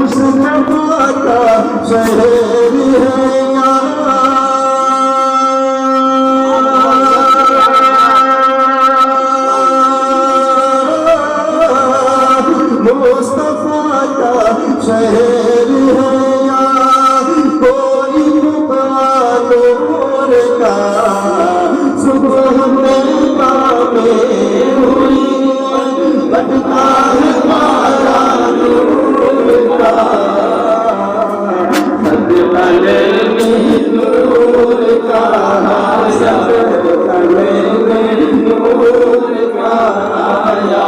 मुस्तफा का शहर है मुस्तफा का शहर है कोई नूर का सुबह में बामें हुई बटता है मारा नूर का सदले नूर का सदले नूर का आया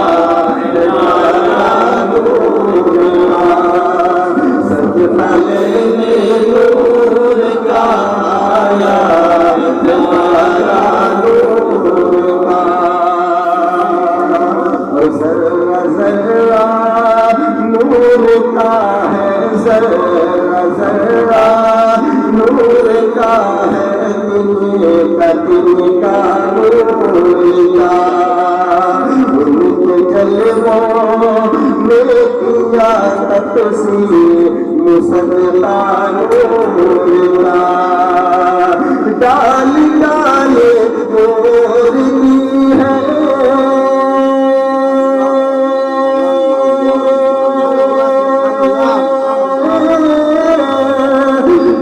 डाल डाल नूर की है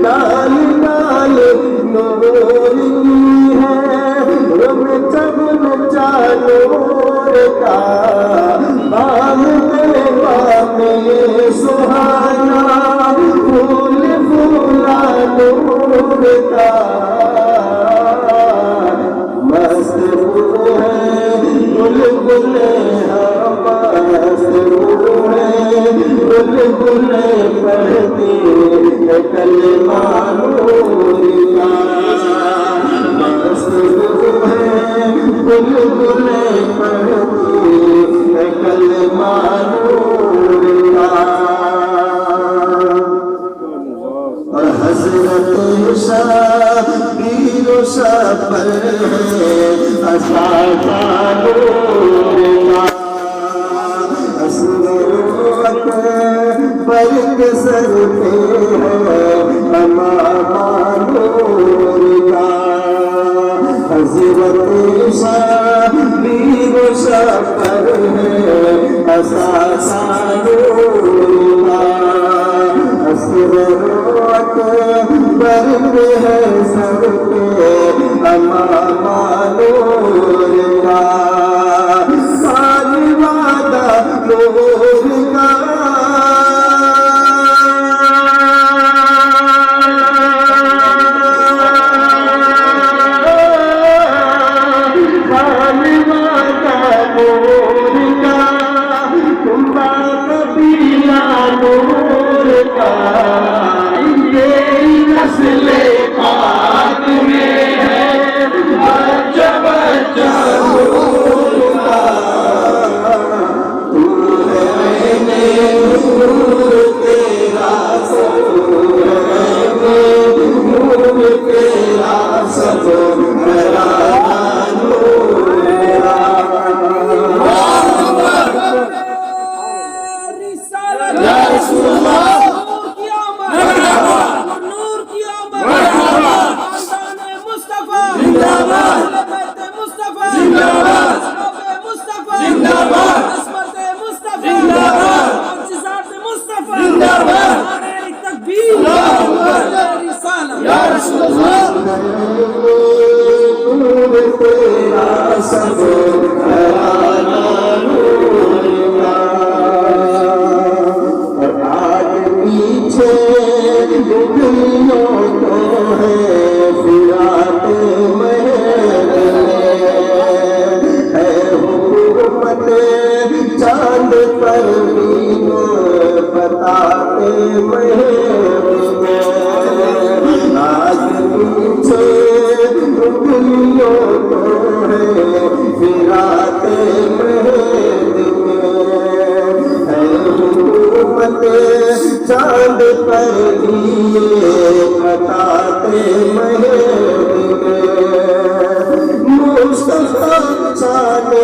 डाल डाल नूर की है रब चमन चानूर का बाम में सुहाना फूल फूला नूर का मस्त है बुलबुल मस्त है बुलबुल पढ़ती है कलमा नूर का मस्त है बुलबुल पढ़ती है कलमा नूर का और हजरत शबीर सफर है अस्ताका नूर का असरत पर के सर पे है अमामा नूर का हजरत शबीर सफर है अस्ताका नूर का असरत बर्फ है सब पे अमामा नूर का सारी वादा नूर का सारी वादा नूर का तुम कबीला नूर का ये नस्ले पाक में है बच्चा बच्चा नूर का तू है नूर तेरा नूर तेरा सब मेरा चांद पर बताते आज पीछे उंगलियों को है फिराते है हुकूमत चांद पर दिए बताते मुस्तफा शान